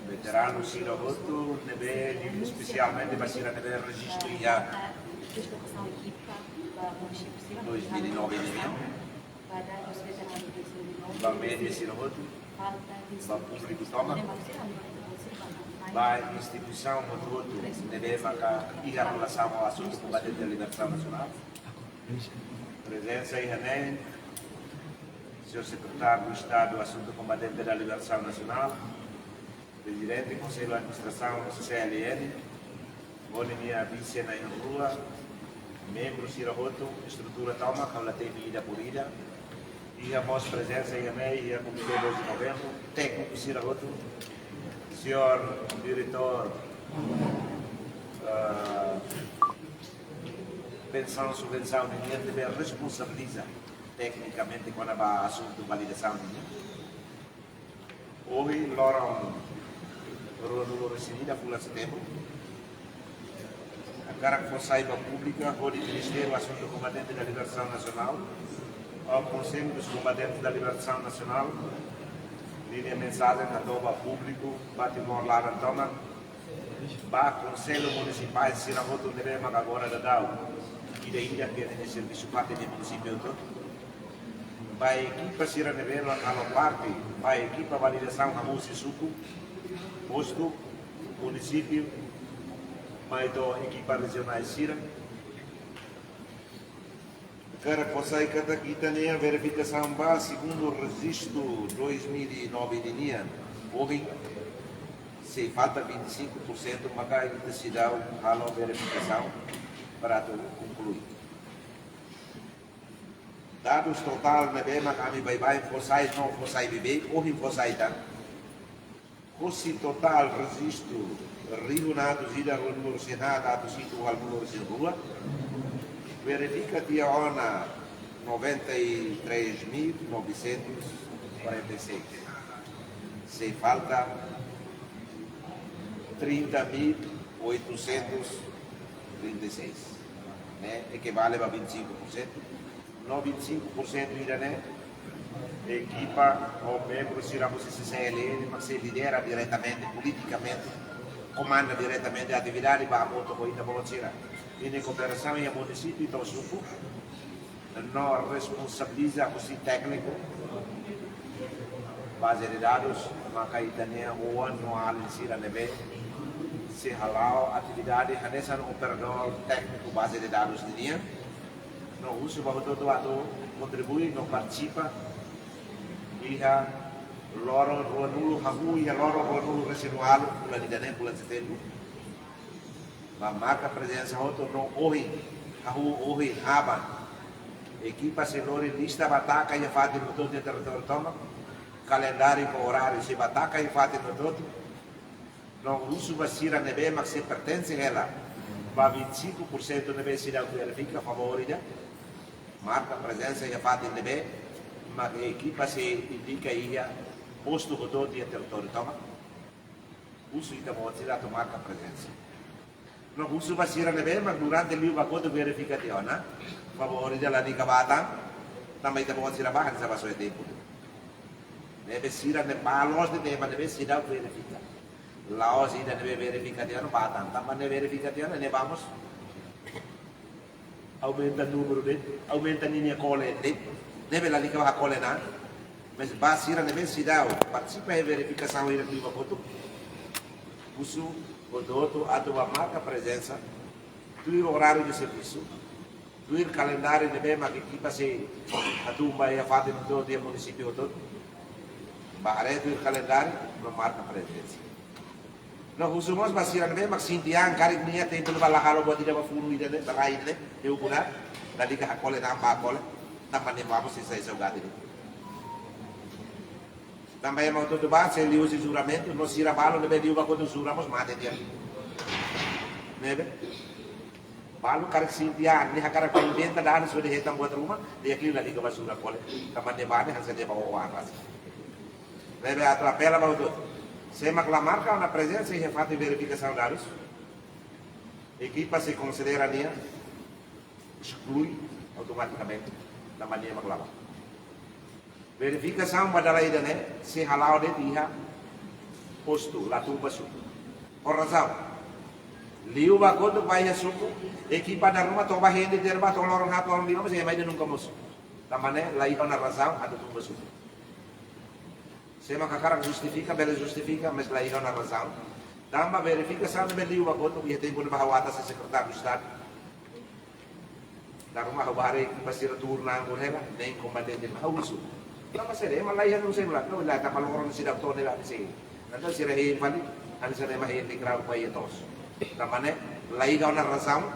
veteranos Sirovoto, especialmente para ser a registro já 2009 para média Sirovoto, para público toma, para instituição Motovoto, nebe maka ia relação ao assunto combatente da libertação nacional. Presença em René, senhor secretário do Estado do Assunto Combatente da Libertação Nacional, presidente do Conselho de Administração do CLN, minha vice na rua, membro Sirovoto, estrutura Toma, que ela tem ida por ida, e a vossa presença em René, e a Comitê 12 de Novembro, técnico Sirovoto, senhor diretor, pensão, subvenção, ninguém deve responsabilizar tecnicamente quando há assunto de validação de dinheiro. Hoje, loro recebida full setembro. A cara que for saiba pública, o Ministério do Assunto Combatente da Libertação Nacional, ao Conselho dos Combatentes da Libertação Nacional, linha mensagem a todo o público, Batimor Lara Antona, para Conselho Municipal de Sirovoto, devemos agora da DAO, e da ilha que é de serviço parte do município todo. Para a equipa Sira Nevelo, a parte, para a equipa validação Ramusi Suco, posto, município, para a equipa regional Sira. Cara, você que está aqui também a verificação base, segundo o registro 2009 de linha, hoje, se falta 25%, mas a intensidade a verificação para concluir. Dados total na bema kami bye-bye Fosai não Fosai bebê ou em Fosai tá. Cosi total registro Rio Nato Zida Rolo Senado Ato Sito Albulo Rua verifica dia ona 93.946 se falta 30.836 né? Equivale a 25%. No 25% irané, equipa ou membro Siramos CLN, mas se lidera diretamente, politicamente, comanda diretamente a atividade para a moto corrida bolsira. Em cooperação em município, então suco, não responsabiliza o técnico, base de dados, mas a Itania ou anual em Sira Nebe, se halau atividade, hanesan operador técnico base de dados de linha. Não usa para todo lado contribui, não participa e a loro nulo hamu e a loro nulo residual pula di dane pula setembro mas marca presença outro não hoje hoje aba equipa senhores lista bataca e fate no todo território toma calendário com horário se bataca e fate no todo não usa para Sira Nebe mas se pertence a ela para 25% deve ser verifica favorita marca presença e a fate nebe, mas a equipa se indica aí posto o todo dia território toma, uso ita mochila to marca presença. Não uso vai ser nebe, mas durante o livro a verificação, né? Favor de lá de cabata, também ita mochila bahan sa baso tempo. Nebe sira ne balos de tema nebe sira verifica. Laos ida nebe verificação batan, também nebe verificação ne vamos aumenta o número de, aumenta a linha cole de, deve lá ligar a cole na, mas base ir na universidade, participa em verificação e retriva foto, uso o doutor a tua marca presença, tu horário de serviço, tu calendário de bem, mas que equipa se a tua vai a fazer no todo dia município todo, barre tu calendário, não marca presença. Não usamos mas sira nebe mas sintiang karik niya tem tudo balakalo buat tidak mafuru ida ne balain ne eu guna dali ka hakole na pa kole tamane vamos se sai saudade também mau tudo base ele usa juramento no sira balo nebe diu ba quando juramos mate dia nebe balo karik sintiang ni hakara ko inventa dan sudah hitam buat rumah dia kira dali ka basura kole tamane bane hansa dia bawa aras nebe atrapela mau tudo se marca na presença e refate verificação de dados, equipa se considera nia, exclui automaticamente da maneira maclama. Verificação pada lain se halau de dia posto lá tumba suco. Por razão, liu ba quando vai a suco, equipa da rumah toba hindi derba tolong orang orang lima masih mai nunca musuh. Tamane lá iba na razão ada tumba suco. Se makakarang justifica, bela justifica, mas lá iba na razão. Tamba verifica sana bela liu ba quando ia ter quando bahawata sa secretário de Estado. Da rumah bahari pasti returna ang kunela, nem combatente mahauso. Lama sere, malaya nung sa mulak, no, lahat na palungurong si Dr. nila si nanti si Rehin Pali, ano sa Mahin di crowd pa itos. Tamane, laigaw na razão,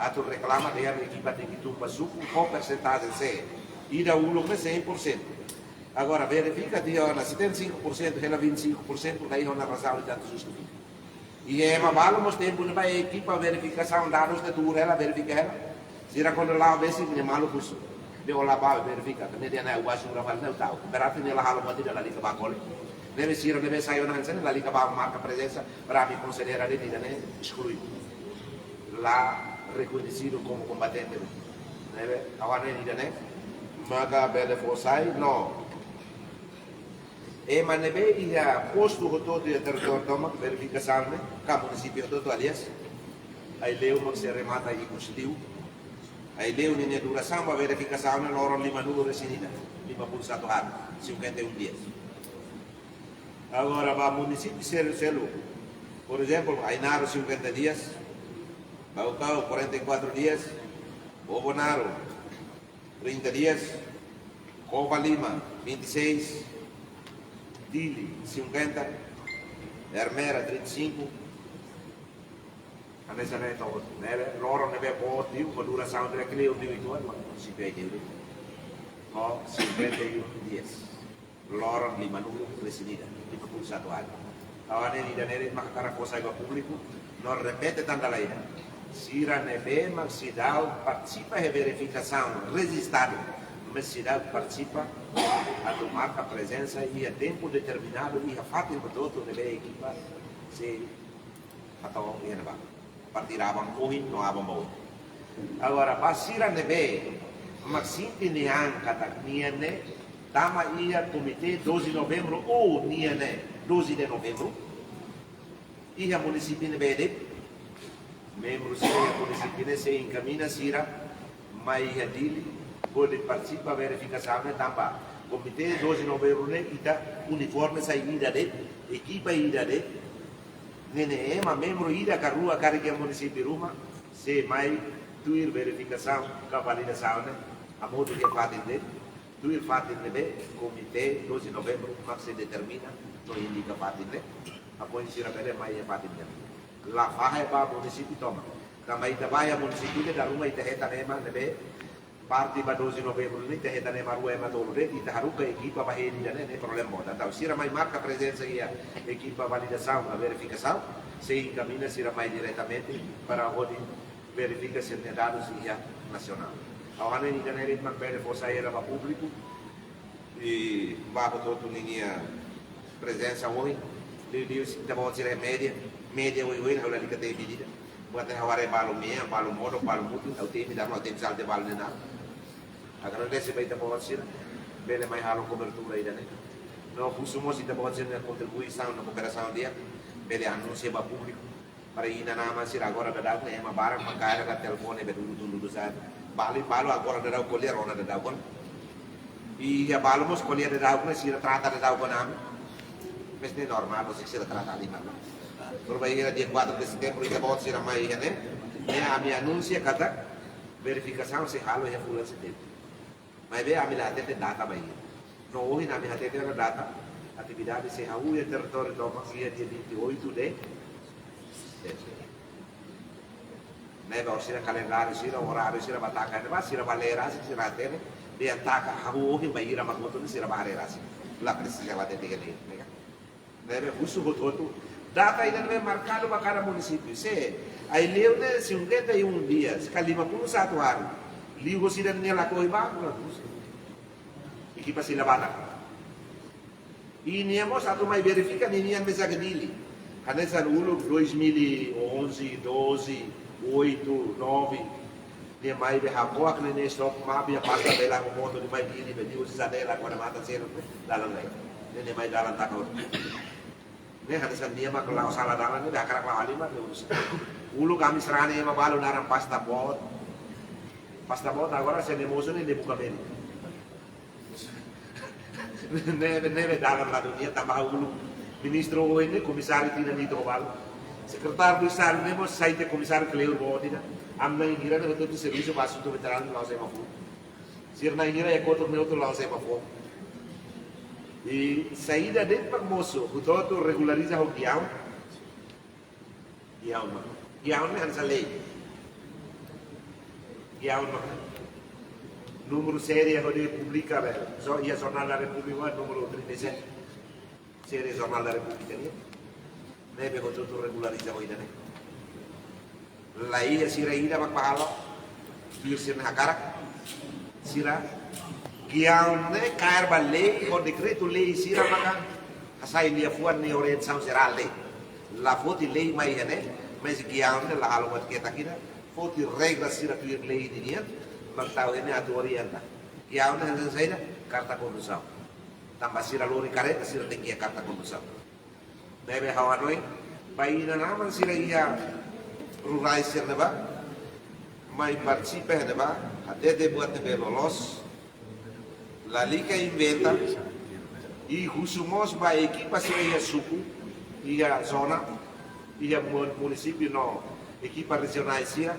ato reklama dia equipa de Quitumba suco, qual percentagem se ida ulog na 100%. Agora verifica dia na 75%, ela 25%, laigaw na razão e tanto justifica. E é mabalo mos tempo na equipa verificação dados de tudo ela verifica ela. Sira quando lá vesi ne malu kusu. De ola ba verifica, ne dia na uasu ramal na tau. Berarti ne la halo mati da lika ba kole. Deve sira deve sair na hansen la lika ba marca presença para me considerar de ne excluído. Lá reconhecido como combatente. Deve awane ni ne maga bele forsai no. E manebe ia posto todo e território toma verificação né, cá município todo aliás. Aí leu mas se remata aí constituiu. Aí leu nem duração para verificação na hora 5 número residida, 51 hari, 51 dias. Agora para município selo, por exemplo, Ainaro 50 dias, Baucau 44 dias, Bobonaro 30 dias, Cova Lima 26, Dili 50, Hermera 35, adesso ne to, loro ne abbiamo pochi, con duração de aquele individual, mas não se pede, no 51 dias, loro 5 número residida, 51 hari. Awan ini dan ini maka cara kuasa público, non repete tanta lei, sira ne be, mas se dá participa e verificação registrado, mas se dá participa a tomar a presença e a tempo determinado e a fato produto deve equipa se atau ia neba partiravam hoje não abam bom agora pasira nebe maxinte niang kata niane tama ia comitê 12 de novembro ou niane 12 de novembro ia município nebe de membros se município se encaminha sira mai hadili pode participar verificação tambah Comitê 12 de novembro né ida uniforme saída de equipa ida de nene ema membro ida carrua carga município Ruma se mai tuir verificação validação né a modo que fazem de tuir fazem de comitê 12 de novembro mas se determina no indica fazem de apoi sira pele mai fazem de la fahe pa município toma também trabalha município da Ruma ita heta nema nebe parte ba 12 de novembro ni te ne maru e madolo de ita haruka equipa ba hedi ne problema moda tau sira mai marca presença ia equipa validação a verificação se encaminha sira mai diretamente para onde verifica se tem dados ia nacional awane ni dan erit mak pele fosa era ba público e ba todo linha presença hoje de se pode ser média hoje ela liga te pedida buat haware balu mia balu modo balu mutu tau te mi dar no tem sal de balu na agar desse vai ter pode ser bele mai halo cobertura aí né não fusumos e pode ser contribuição na cooperação dia bele anúncio para público para ir na nama sir agora da né uma barang mangkara ka telefone be dulu saat bali balu agora da colher ona da kon e ya balu mos colher da kon sir trata da kon am mas nem normal você se trata ali mano por vai ir dia 4 de setembro e pode ser mai né a minha anúncio kata verificação se halo ya fulan setembro mas bem a minha atende data bem no hoje na minha atende a data atividade se hau e território do dia 28 de setembro né vai ser calendário sira horário sira bataka né sira valera sira atende de ataca hau hoje vai ir a magoto sira barreira lá precisa lá atende ele né deve uso boto data ainda não é marcado para cada município se aí leu de 51 dias kalima pun satu hari ligo sila niya lako iba equipa sila bata ini mo satu mai verifica niya mesa gedili kana sa ulo 2011 12 8 9 dia mai be hapoak ne stop ma bia pasta bela mo moto di mai dili be diu sa dela quando mata selo la la Ini mai dalan takut. Ini hadasan dia mah kalau salah dalan ini dah karak lawali mah urus. Ulu kami serani mah balu naran pasta bot. Pasta bot agora se demoso ni dibuka beli. Neve dalan la dunia tambah ulu. Ministro ini komisaris tidak itu balu. Sekretaris besar ini bos saya komisaris keleur bawa tidak. Amna ingira betul tu serviço para assunto veterano lá sem mafu. Sirna ingira é contra o meu lá sem mafu. E saída de moço, o doutor regulariza o guião. Guião não é essa lei. Guião não. Número série é publica, só ia Jornal da República, número 37. Série Jornal da República, né? Neve o doutor regulariza o ida, né? Lá ia sira ida magpahalo, bir sirna hakarak, sira. Guião né, cair balei, o decreto lei sira maka, asai lia fuan ni orientação geral lei. La foti lei mai né, mas guião né, la halo buat kita kira, foti regra sira tuir lei di dia, magtahu ini atu orienta. Guião né, hansan saida, karta condução. Tambah sira lori karet, sira tinggi karta condução. Bebe hawanoi, bayi na naman sira ia rurais sira ba, mai participe ne ba, até buat ne lolos. La liga inventa e rusumos ba equipa se ia suku ia zona ia município no equipa regional sia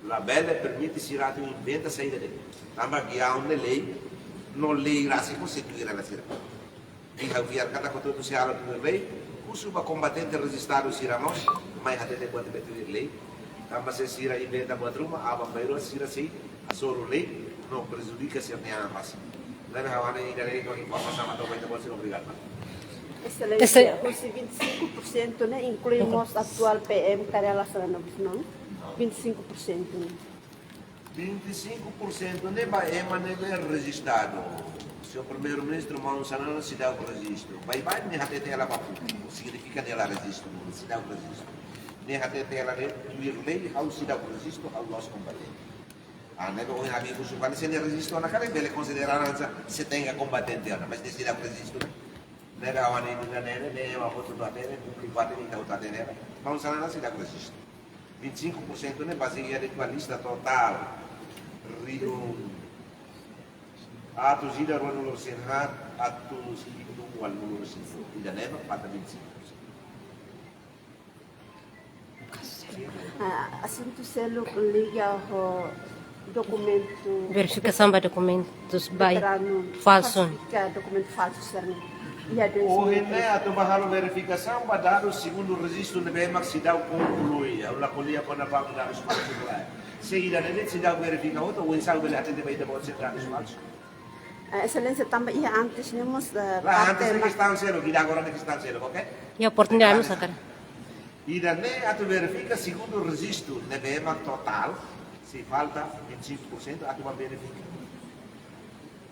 la bella permite sirato inventa saída dele tamba guião de lei no lei rasi constituir la sira e havia cada coto se ala do lei rusuba combatente resistado siramos mai hade de quanto betuir lei tamba se sira inventa madruma aba bairo sira sei asoro lei não prejudica se a minha raça. Leve a hora e daí com informação a toda a gente obrigado. Excelência, os 25%, né, incluímos atual PM Karela Saranovich, não? 25%. 25% ne ba ema ne registrado. Se o primeiro-ministro Mauno Sanana se dá o registro. Vai ne hate tela papu. Significa nela registro, se dá o registro. Ne hate tela ne tuir lei, how se dá o registro, how nós combatente. Neve o amigo su quando se ne registro na cara bele consideranza se tenga combattente ana mas decida registro neve a wani ni neve ne ma foto da neve que quatro ni tauta neve vamos lá na cidade registro 25% ne baseia de tua lista total Rio atos ida no senhar atos no wal no senhar ida neve pata 25%. Assim tu selo liga o documento verificação de documentos falsos. Documento falso serve. Hoje né a tomar verificação para dar o segundo registro de bem mas se dá o conclui a la colia quando vamos dar os falsos lá. Se ida nele se dá verificar outro o ensaio ele atende bem de você dar os falsos. Excelência também ia antes nemos lá antes que estão selo que agora que estão selo, ok? E a oportunidade nos sacar. Ida né a tu verifica segundo o registro de bem total. Se falta 25%, a tua verifica.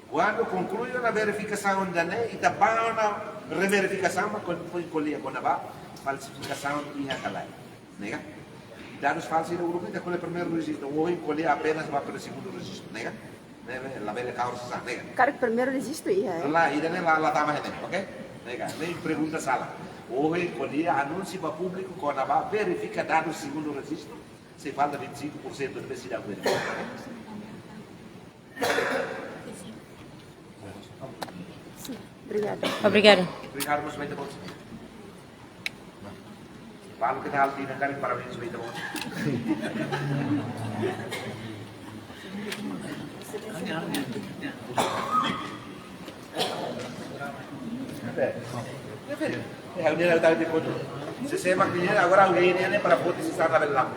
Quando conclui a verificação da NE, e também a reverificação, quando foi colher com a falsificação e a calai. Nega? Dados falsos do grupo, então, o primeiro registro, ou colher apenas para o segundo registro. Nega? La bela causa, nega? Cara, primeiro registro ia. Lá, e daí lá estava rendendo, ok? Nega? Nem pergunta sala. Ou colher anúncio para público, quando a verifica dados segundo registro, se falta 25% de cidade verificada. Obrigada. Obrigada. Obrigado, mas vai ter bom. Falo que está altina, cara, parabéns, vai ter bom. É o dia da foto. Se você maquininha agora alguém né para foto se está lá.